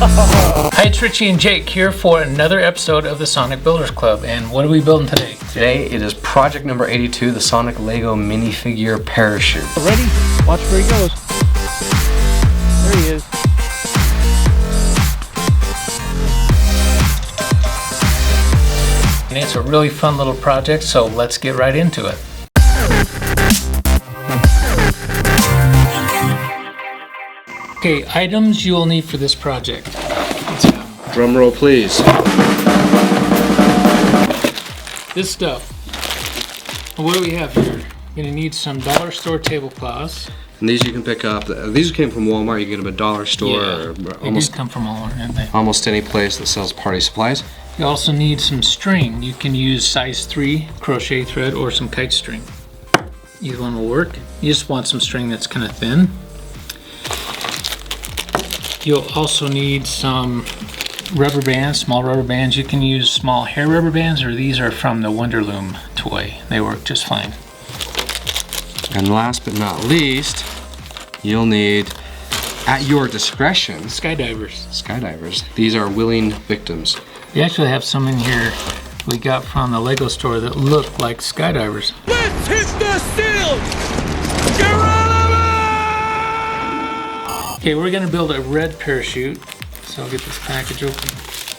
Hi, it's Ritchie and Jake here for another episode of the Sonic Builders Club. And what are we building today? Today it is project number 82, the Sonic Lego minifigure parachute. Ready? Watch where he goes. There he is. And it's a really fun little project, so let's get right into it. Okay, items you will need for this project. Drum roll, please. This stuff. What do we have here? You're gonna need some dollar store tablecloths. And these you can pick up. These came from Walmart. You can get them at a dollar store or They come from Walmart, didn't they? almost any place that sells party supplies. You also need some string. You can use size 3 crochet thread or some kite string. Either one will work. You just want some string that's kind of thin. You'll also need some rubber bands, small rubber bands. You can use small hair rubber bands, or these are from the Wonderloom toy. They work just fine. And last but not least, you'll need, at your discretion, Skydivers. These are willing victims. We actually have some in here we got from the Lego store that look like skydivers. Let's hit the ceiling! Okay, we're gonna build a red parachute. So I'll get this package open.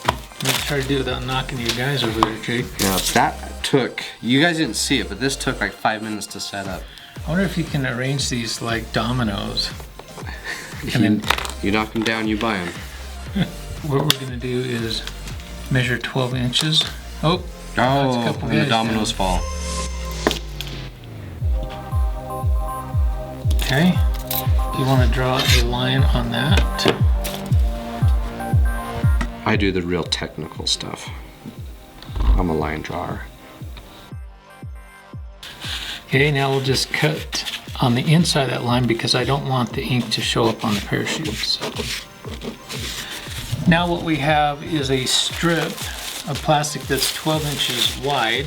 I'm gonna try to do it without knocking you guys over there, Jake. Now that took, you guys didn't see it, but this took like 5 minutes to set up. I wonder if you can arrange these like dominoes. You knock them down, you buy them. What we're gonna do is measure 12 inches. Oh, that's a couple and the guys dominoes down. fall. Okay, you want to draw a line on that. I do the real technical stuff. I'm a line drawer. Okay, now we'll just cut on the inside of that line because I don't want the ink to show up on the parachute. So. Now what we have is a strip of plastic that's 12 inches wide.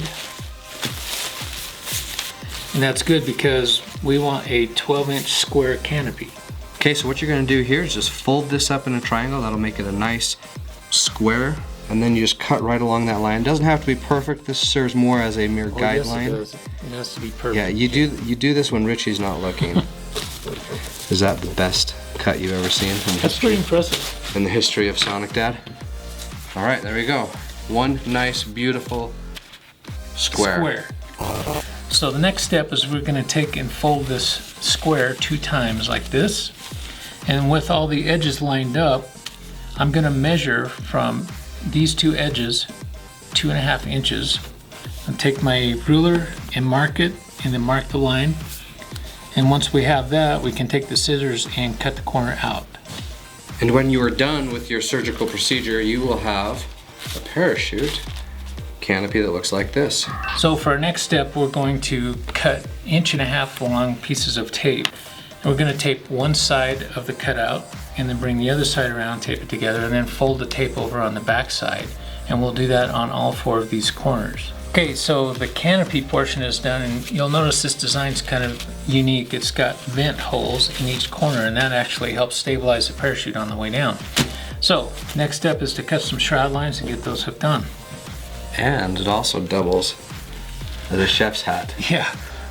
And that's good because we want a 12-inch square canopy. Okay, so what you're gonna do here is just fold this up in a triangle. That'll make it a nice square. And then you just cut right along that line. It doesn't have to be perfect. This serves more as a mere guideline. Yes, it has to be perfect. Yeah, you do this when Richie's not looking. Is that the best cut you've ever seen That's pretty impressive. in the history of SonicDad? All right, there we go. One nice, beautiful square. So the next step is we're going to take and fold this square 2 times like this. And with all the edges lined up, I'm going to measure from these 2 edges 2.5 inches. I'll take my ruler and mark it, and then mark the line. And once we have that, we can take the scissors and cut the corner out. And when you are done with your surgical procedure, you will have a parachute canopy that looks like this. So for our next step, we're going to cut 1.5 inch long pieces of tape. And we're going to tape one side of the cutout, and then bring the other side around, tape it together, and then fold the tape over on the back side. And we'll do that on all 4 of these corners. Okay, so the canopy portion is done, and you'll notice this design's kind of unique. It's got vent holes in each corner, and that actually helps stabilize the parachute on the way down. So, next step is to cut some shroud lines and get those hooked on. And it also doubles as a chef's hat. Yeah,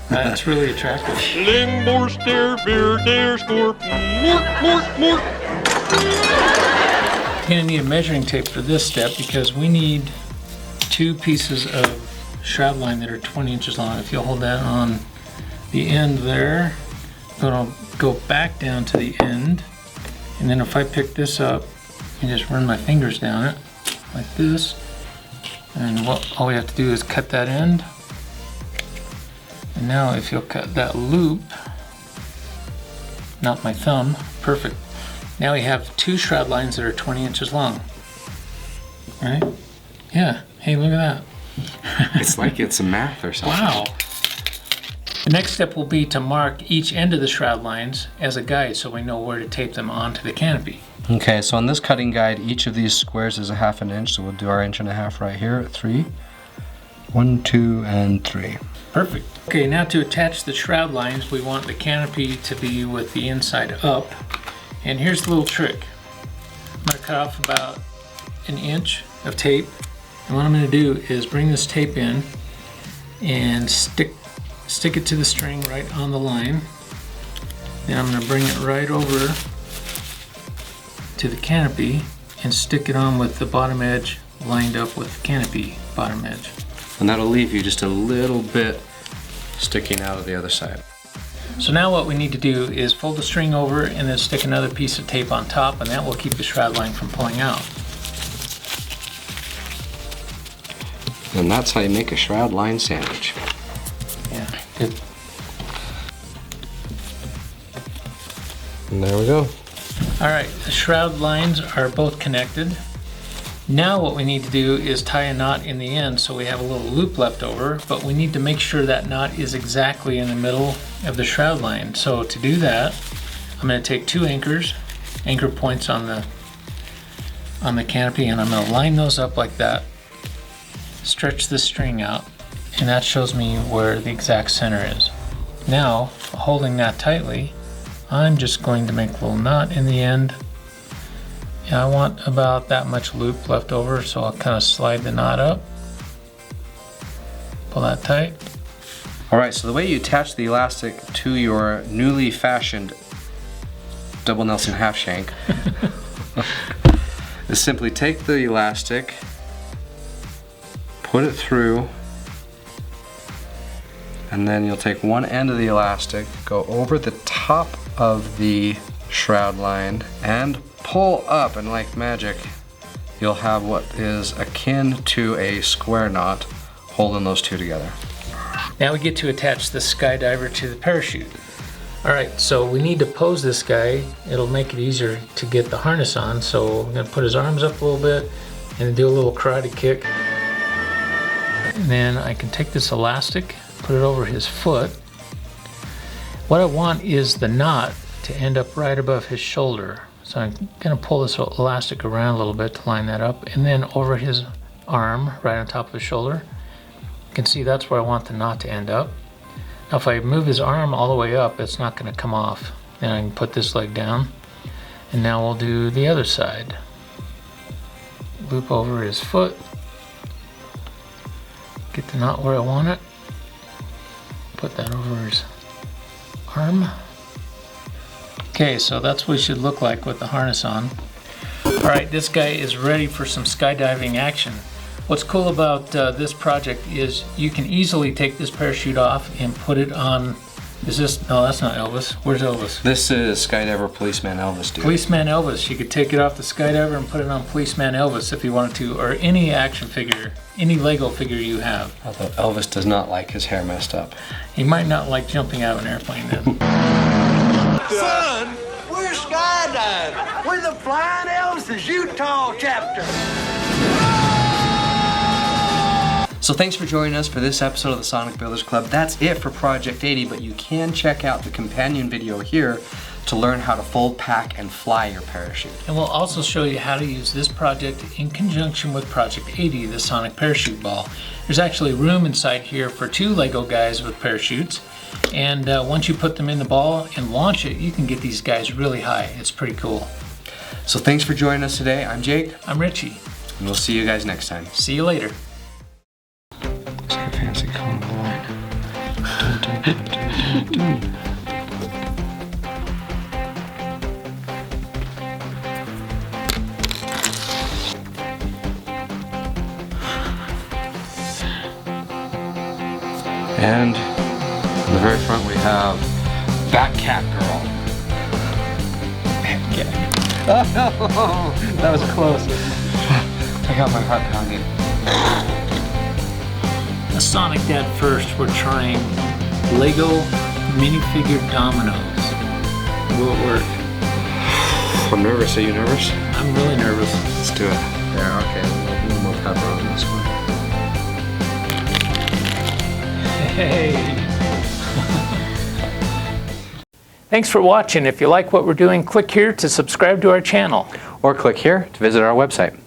that's really attractive. Limbo, stare, beer, dare, score, mort. You're gonna need a measuring tape for this step because we need 2 pieces of shroud line that are 20 inches long. If you'll hold that on the end there, it'll go back down to the end. And then if I pick this up and just run my fingers down it like this, and all we have to do is cut that end. And now if you'll cut that loop, not my thumb, perfect. Now we have 2 shroud lines that are 20 inches long. Right? Yeah, hey, look at that. It's like it's a math or something. Wow. The next step will be to mark each end of the shroud lines as a guide so we know where to tape them onto the canopy. Okay, so on this cutting guide, each of these squares is 1/2 inch, so we'll do our 1.5 inches right here at 3. 1, 2, and 3. Perfect. Okay, now to attach the shroud lines, we want the canopy to be with the inside up. And here's the little trick. I'm going to cut off about an inch of tape. And what I'm going to do is bring this tape in and stick it to the string right on the line. Then I'm going to bring it right over to the canopy and stick it on with the bottom edge lined up with the canopy bottom edge. And that'll leave you just a little bit sticking out of the other side. So now what we need to do is fold the string over and then stick another piece of tape on top, and that will keep the shroud line from pulling out. And that's how you make a shroud line sandwich. Yeah, good. And there we go. All right, the shroud lines are both connected. Now what we need to do is tie a knot in the end so we have a little loop left over, but we need to make sure that knot is exactly in the middle of the shroud line. So to do that, I'm going to take two anchor points on the canopy, and I'm going to line those up like that, stretch the string out, and that shows me where the exact center is. Now, holding that tightly, I'm just going to make a little knot in the end. And I want about that much loop left over, so I'll kind of slide the knot up, pull that tight. All right, so the way you attach the elastic to your newly fashioned double Nelson half shank is simply take the elastic, put it through, and then you'll take one end of the elastic, go over the top of the shroud line, and pull up, and like magic, you'll have what is akin to a square knot holding those two together. Now we get to attach the skydiver to the parachute. All right, so we need to pose this guy. It'll make it easier to get the harness on. So I'm gonna put his arms up a little bit and do a little karate kick. And then I can take this elastic, put it over his foot. What I want is the knot to end up right above his shoulder. So I'm gonna pull this elastic around a little bit to line that up, and then over his arm, right on top of his shoulder. You can see that's where I want the knot to end up. Now if I move his arm all the way up, it's not gonna come off. Then I can put this leg down, and now we'll do the other side. Loop over his foot, get the knot where I want it, put that over his arm. Okay, so that's what it should look like with the harness on. All right, this guy is ready for some skydiving action. What's cool about this project is you can easily take this parachute off and put it on, no, that's not Elvis. Where's Elvis? This is Skydiver Policeman Elvis, dude. Policeman Elvis. You could take it off the skydiver and put it on Policeman Elvis if you wanted to, or any action figure, any Lego figure you have. Although Elvis does not like his hair messed up. He might not like jumping out of an airplane then. Son, we're skydiving. We're the Flying Elvis's Utah chapter. So thanks for joining us for this episode of the Sonic Builders Club. That's it for Project 80, but you can check out the companion video here to learn how to fold, pack, and fly your parachute. And we'll also show you how to use this project in conjunction with Project 80, the Sonic Parachute Ball. There's actually room inside here for 2 Lego guys with parachutes. And once you put them in the ball and launch it, you can get these guys really high. It's pretty cool. So thanks for joining us today. I'm Jake. I'm Ritchie. And we'll see you guys next time. See you later. Let's get a fancy cone line. And in the very front we have Bat Cat Girl. Oh no! That was close. I got my heart pounding. A SonicDad first, we're trying Lego minifigure dominoes. Will it work? I'm nervous. Are you nervous? I'm really nervous. Let's do it. There, okay. A little more pepper on this one. Hey! Thanks for watching. If you like what we're doing, click here to subscribe to our channel. Or click here to visit our website.